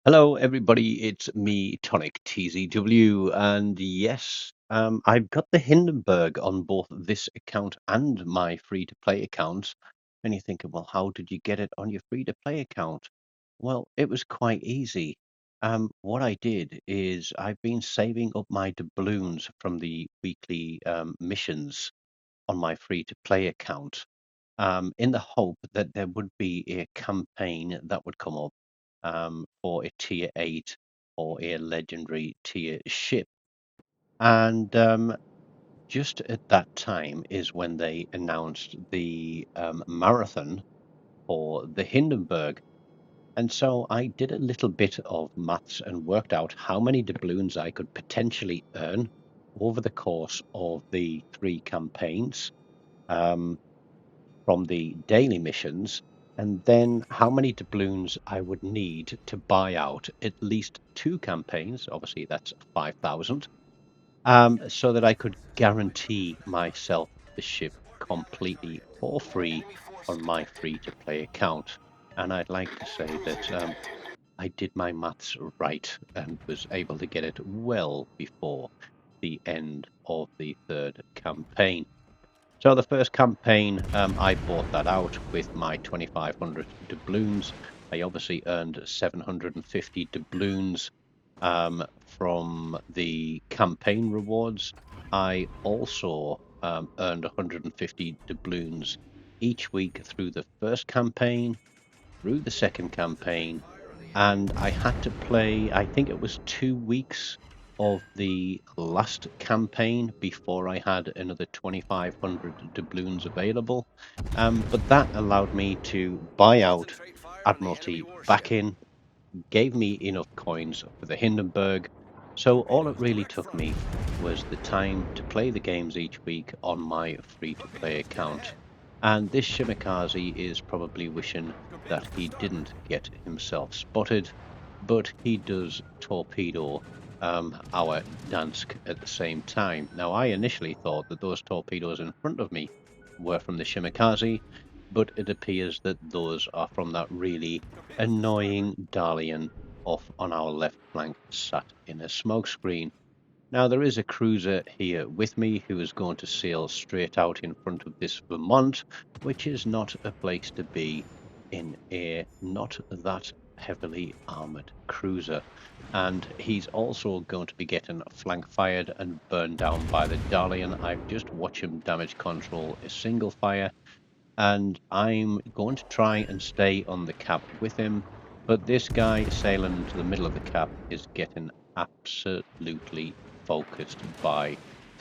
Hello, everybody. It's me, TONIK TZW, and yes, I've got the Hindenberg on both this account and my free-to-play account. And you're thinking, well, how did you get it on your free-to-play account? Well, it was quite easy. What I did is I've been saving up my doubloons from the weekly missions on my free-to-play account in the hope that there would be a campaign that would come up for a tier 8 or a legendary tier ship. And just at that time is when they announced the marathon for the Hindenburg. And so I did a little bit of maths and worked out how many doubloons I could potentially earn over the course of the 3 campaigns. From the daily missions, and then how many doubloons I would need to buy out at least 2 campaigns. Obviously, that's 5,000, so that I could guarantee myself the ship completely for free on my free-to-play account. And I'd like to say that I did my maths right and was able to get it well before the end of the 3rd campaign. So the first campaign, I bought that out with my 2,500 doubloons. I obviously earned 750 doubloons from the campaign rewards. I also earned 150 doubloons each week through the first campaign, through the second campaign, and I had to play, I think it was 2 weeks of the last campaign before I had another 2,500 doubloons available. But that allowed me to buy out Admiralty back in, gave me enough coins for the Hindenburg. So all it really took me was the time to play the games each week on my free-to-play account. And this Shimikaze is probably wishing that he didn't get himself spotted, but he does torpedo our Dansk at the same time. Now, I initially thought that those torpedoes in front of me were from the Shimikaze, but it appears that those are from that really annoying Dalian off on our left flank, sat in a smokescreen. Now, there is a cruiser here with me who is going to sail straight out in front of this Vermont, which is not a place to be in a not that heavily armored cruiser. And he's also going to be getting flank fired and burned down by the Dalian. I've just watched him damage control a single fire, and I'm going to try and stay on the cap with him. But this guy sailing into the middle of the cap is getting absolutely focused by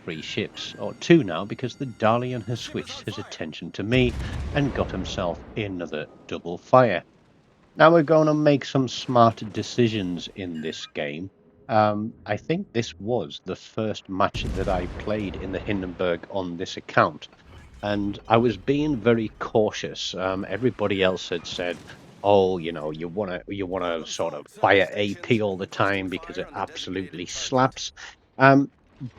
3 ships, or 2 now, because the Dalian has switched his attention to me and got himself another double fire. Now we're going to make some smart decisions in this game. I think this was the first match that I played in the Hindenburg on this account, and I was being very cautious. Everybody else had said, "Oh, you wanna sort of fire AP all the time because it absolutely slaps." Um,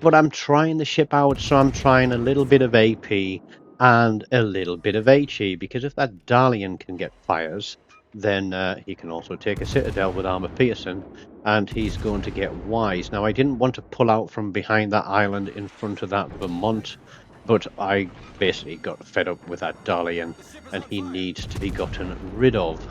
but I'm trying the ship out, so I'm trying a little bit of AP and a little bit of HE, because if that Dalian can get fires, then he can also take a citadel with armor piercing, and he's going to get wise. Now, I didn't want to pull out from behind that island in front of that Vermont, but I basically got fed up with that Dalian, and he needs to be gotten rid of.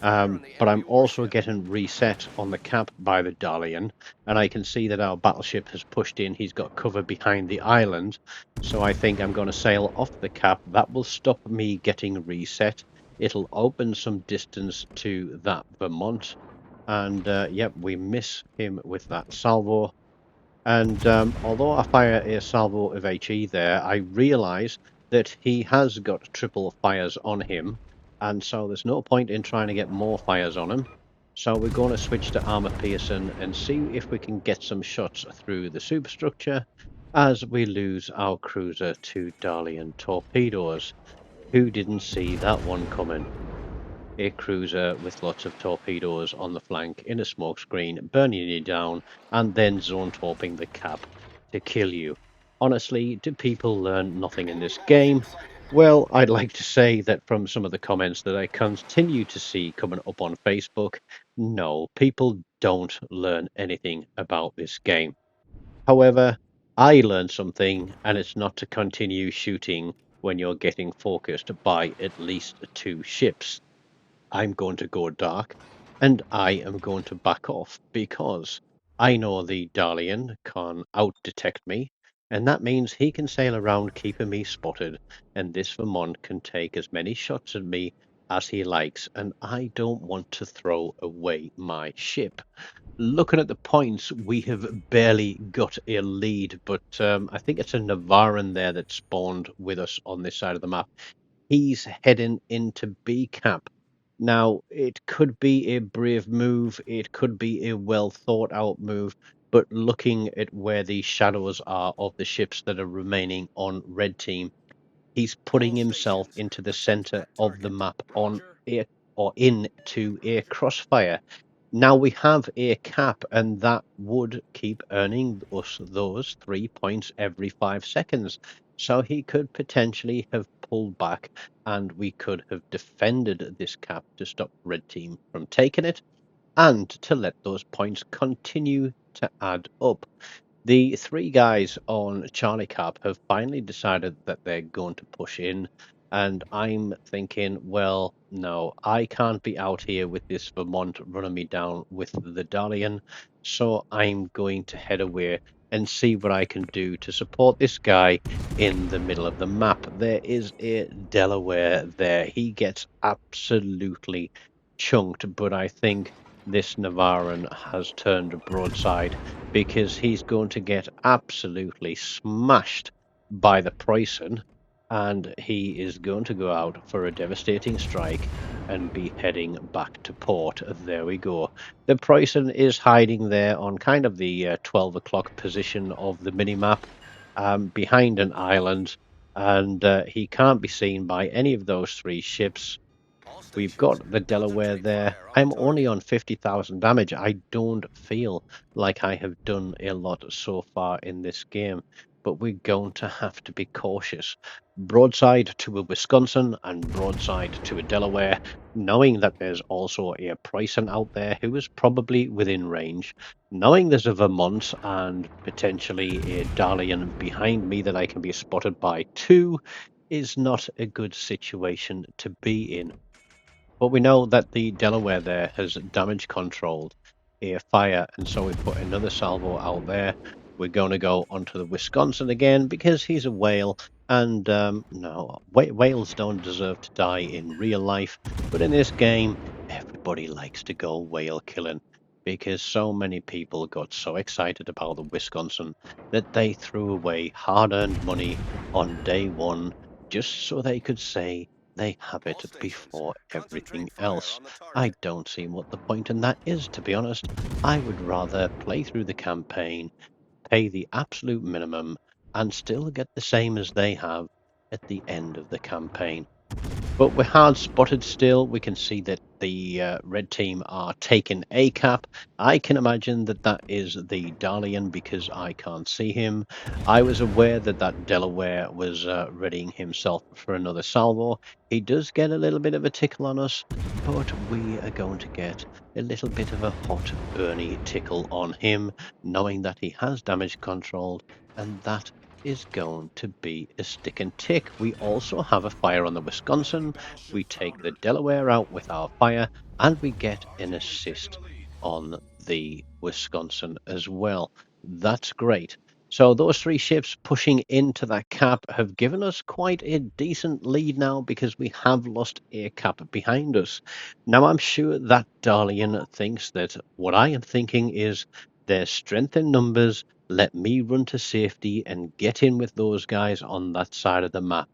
But I'm also getting reset on the cap by the Dalian, and I can see that our battleship has pushed in. He's got cover behind the island, so I think I'm going to sail off the cap. That will stop me getting reset. It'll open some distance to that Vermont, and yep, we miss him with that salvo. And although I fire a salvo of HE there, I realise that he has got triple fires on him, and so there's no point in trying to get more fires on him. So we're going to switch to armor piercing and see if we can get some shots through the superstructure as we lose our cruiser to Dalian torpedoes. Who didn't see that one coming? A cruiser with lots of torpedoes on the flank in a smokescreen, burning you down, and then zone torping the cap to kill you. Honestly, do people learn nothing in this game? Well, I'd like to say that from some of the comments that I continue to see coming up on Facebook, no, people don't learn anything about this game. However, I learned something, and it's not to continue shooting when you're getting focused by at least two ships. I'm going to go dark, and I am going to back off because I know the Dalian can out-detect me, and that means he can sail around keeping me spotted, and this Vermont can take as many shots at me as he likes, and I don't want to throw away my ship. Looking at the points, we have barely got a lead, but I think it's a Navaran there that spawned with us on this side of the map. He's heading into B cap. Now, it could be a brave move, it could be a well thought out move, but looking at where the shadows are of the ships that are remaining on red team, he's putting All himself stations, into the report center at of the target. map on Roger. air or into a crossfire. Now we have a cap, and that would keep earning us those 3 points every 5 seconds. So he could potentially have pulled back, and we could have defended this cap to stop red team from taking it, and to let those points continue to add up. The three guys on Charlie Cap have finally decided that they're going to push in, and I'm thinking, well, no, I can't be out here with this Vermont running me down with the Dalian, so I'm going to head away and see what I can do to support this guy in the middle of the map. There is a Delaware there. He gets absolutely chunked, but I think this Navaran has turned broadside because he's going to get absolutely smashed by the Preußen, and he is going to go out for a devastating strike and be heading back to port. There we go. The Preußen is hiding there on kind of the 12 o'clock position of the minimap, behind an island, and he can't be seen by any of those three ships. All We've stations, got the Delaware concentrate there. fire on I'm only target. on 50,000 damage. I don't feel like I have done a lot so far in this game, but we're going to have to be cautious. Broadside to a Wisconsin and broadside to a Delaware, knowing that there's also a Preußen out there who is probably within range, knowing there's a Vermont and potentially a Darlian behind me that I can be spotted by too, is not a good situation to be in. But we know that the Delaware there has damage controlled a fire, and so we put another salvo out there. We're going to go onto the Wisconsin again because he's a whale, and no, whales don't deserve to die in real life, but in this game, everybody likes to go whale killing because so many people got so excited about the Wisconsin that they threw away hard-earned money on day one just so they could say they have All it stations, before everything concentrate fire else. on the I target. don't see what the point in that is, to be honest. I would rather play through the campaign, pay the absolute minimum, and still get the same as they have at the end of the campaign. But we're hard spotted still. We can see that the red team are taking a cap. I can imagine that that is the Dalian because I can't see him. I was aware that that Delaware was readying himself for another salvo. He does get a little bit of a tickle on us, but we are going to get a little bit of a hot Ernie tickle on him, knowing that he has damage controlled, and that is going to be a stick and tick. We also have a fire on the Enemy Wisconsin. battleship We take the foundered. Delaware out with our fire, and we get Our an team is taking assist the lead. on the Wisconsin as well. That's great. So those three ships pushing into that cap have given us quite a decent lead now because we have lost a cap behind us. Now I'm sure that Darlian thinks that what I am thinking is there's strength in numbers, let me run to safety and get in with those guys on that side of the map.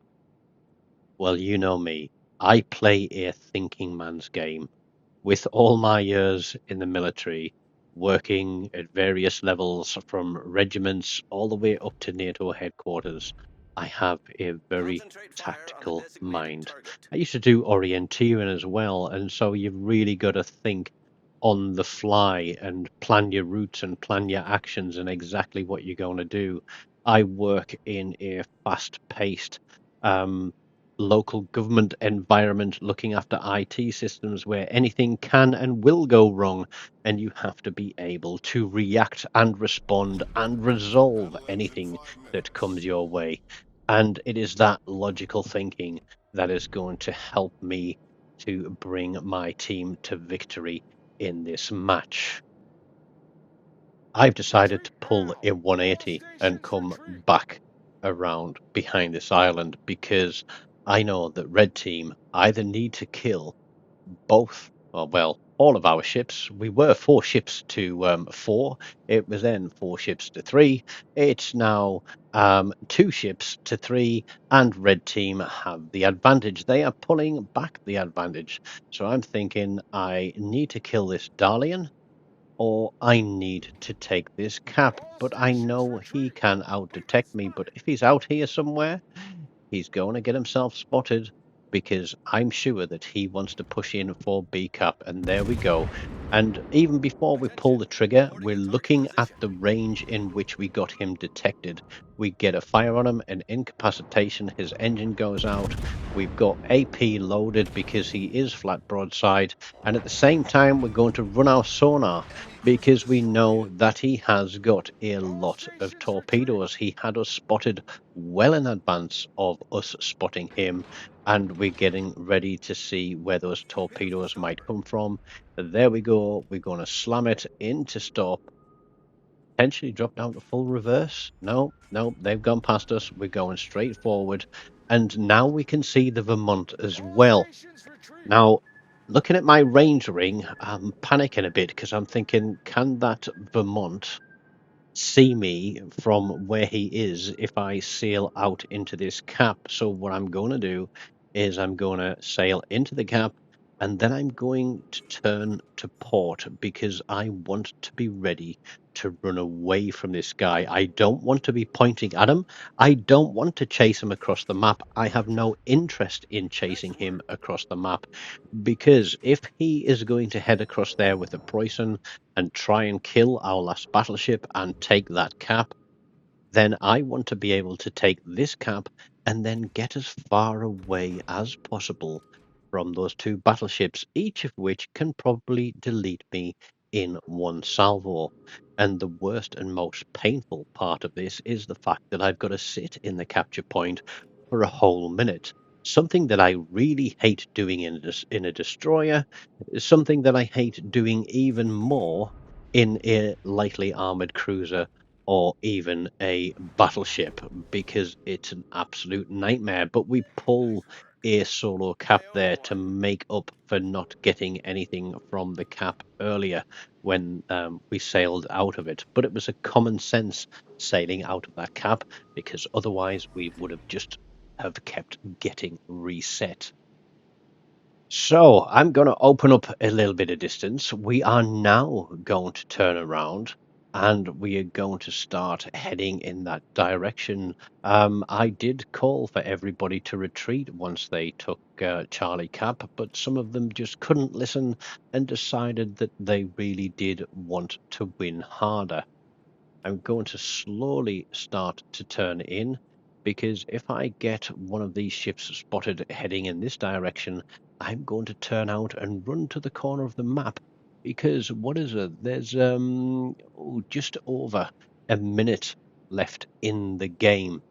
Well, you know me. I play a thinking man's game. With all my years in the military, working at various levels from regiments all the way up to NATO headquarters, I have a very Concentrate fire on the tactical designated mind. target. I used to do orienteering as well, and so you've really got to think on the fly and plan your routes and plan your actions and exactly what you're going to do. I work in a fast-paced, um, local government environment looking after IT systems where anything can and will go wrong, and you have to be able to react and respond and resolve anything that comes your way. And it is that logical thinking that is going to help me to bring my team to victory in this match. I've decided to pull a 180 and come back around behind this island because I know that red team either need to kill both, or well, all of our ships. We were 4 ships to 4. It was then 4 ships to 3. It's now 2 ships to 3, and red team have the advantage. They are pulling back the advantage. So I'm thinking I need to kill this Dalian, or I need to take this cap. But I know he can out-detect me. But if he's out here somewhere, he's going to get himself spotted, because I'm sure that he wants to push in for B cap. And there we go. And even before we pull the trigger, we're looking at the range in which we got him detected. We get a fire on him, an incapacitation, his engine goes out. We've got AP loaded because he is flat broadside. And at the same time, we're going to run our sonar because we know that he has got a lot of torpedoes. He had us spotted well in advance of us spotting him, and we're getting ready to see where those torpedoes might come from. There we go. We're going to slam it into stop, potentially drop down to full reverse. No, no, they've gone past us. We're going straight forward, and now we can see the Vermont as well. Now, looking at my range ring, I'm panicking a bit because I'm thinking, can that Vermont see me from where he is if I sail out into this cap? So what I'm going to do is I'm going to sail into the cap, and then I'm going to turn to port because I want to be ready to run away from this guy. I don't want to be pointing at him. I don't want to chase him across the map. I have no interest in chasing him across the map, because if he is going to head across there with a Preußen and try and kill our last battleship and take that cap, then I want to be able to take this cap and then get as far away as possible from those 2 battleships, each of which can probably delete me in one salvo. And the worst and most painful part of this is the fact that I've got to sit in the capture point for a whole minute. Something that I really hate doing in a destroyer, something that I hate doing even more in a lightly armored cruiser or even a battleship, because it's an absolute nightmare. But we pull a solo cap there to make up for not getting anything from the cap earlier when we sailed out of it. But it was a common sense sailing out of that cap, because otherwise we would have just have kept getting reset. So I'm going to open up a little bit of distance. We are now going to turn around, and we are going to start heading in that direction. I did call for everybody to retreat once they took Charlie Cap, but some of them just couldn't listen and decided that they really did want to win harder. I'm going to slowly start to turn in, because if I get one of these ships spotted heading in this direction, I'm going to turn out and run to the corner of the map, because what is it? There's just over a minute left in the game.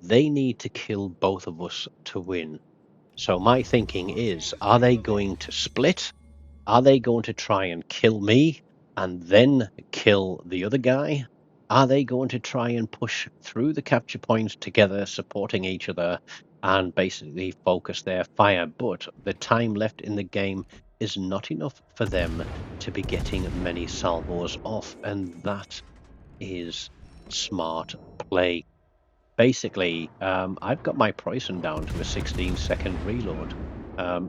They need to kill both of us to win. So my thinking is, are they going to split? Are they going to try and kill me and then kill the other guy? Are they going to try and push through the capture points together, supporting each other, and basically focus their fire? But the time left in the game is not enough for them to be getting many salvos off, and that is smart play. Basically, I've got my Preußen down to a 16-second reload.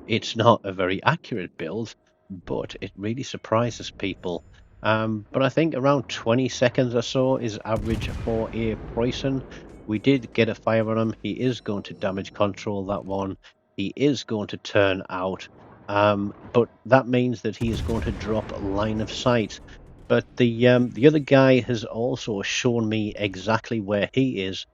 It's not a very accurate build, but it really surprises people. But I think around 20 seconds or so is average for a Preußen. We did get a fire on him. He is going to damage control that one. He is going to turn out, but that means that he is going to drop line of sight. But the other guy has also shown me exactly where he is.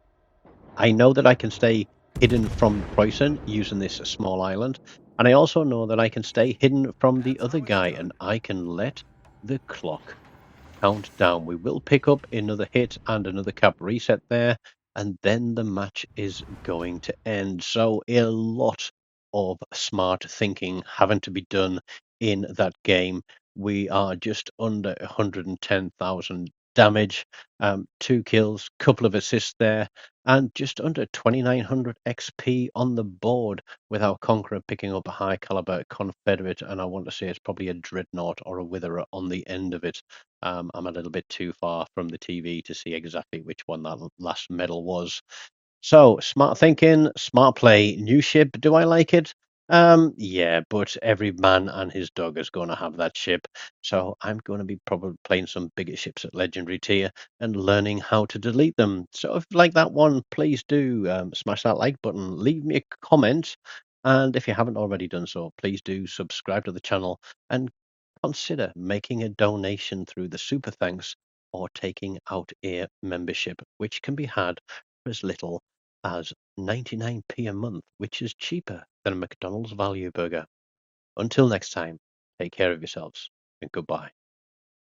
I know that I can stay hidden from Preußen using this small island. And I also know that I can stay hidden from the That's other how it's guy, done. and I can let the clock count down. We will pick up another hit and another cap reset there, and then the match is going to end. So a lot of smart thinking having to be done in that game. We are just under 110,000 damage, 2 kills, couple of assists there, and just under 2,900 XP on the board with our Conqueror picking up a high caliber Confederate, and I want to say it's probably a Dreadnought or a Witherer on the end of it. I'm a little bit too far from the TV to see exactly which one that last medal was. So, smart thinking, smart play, new ship. Do I like it? Yeah, but every man and his dog is going to have that ship. So I'm going to be probably playing some bigger ships at Legendary tier and learning how to delete them. So if you like that one, please do smash that like button, leave me a comment. And if you haven't already done so, please do subscribe to the channel and consider making a donation through the Super Thanks or taking out a membership, which can be had for as little as 99p a month, which is cheaper than a McDonald's value burger. Until next time, take care of yourselves and goodbye.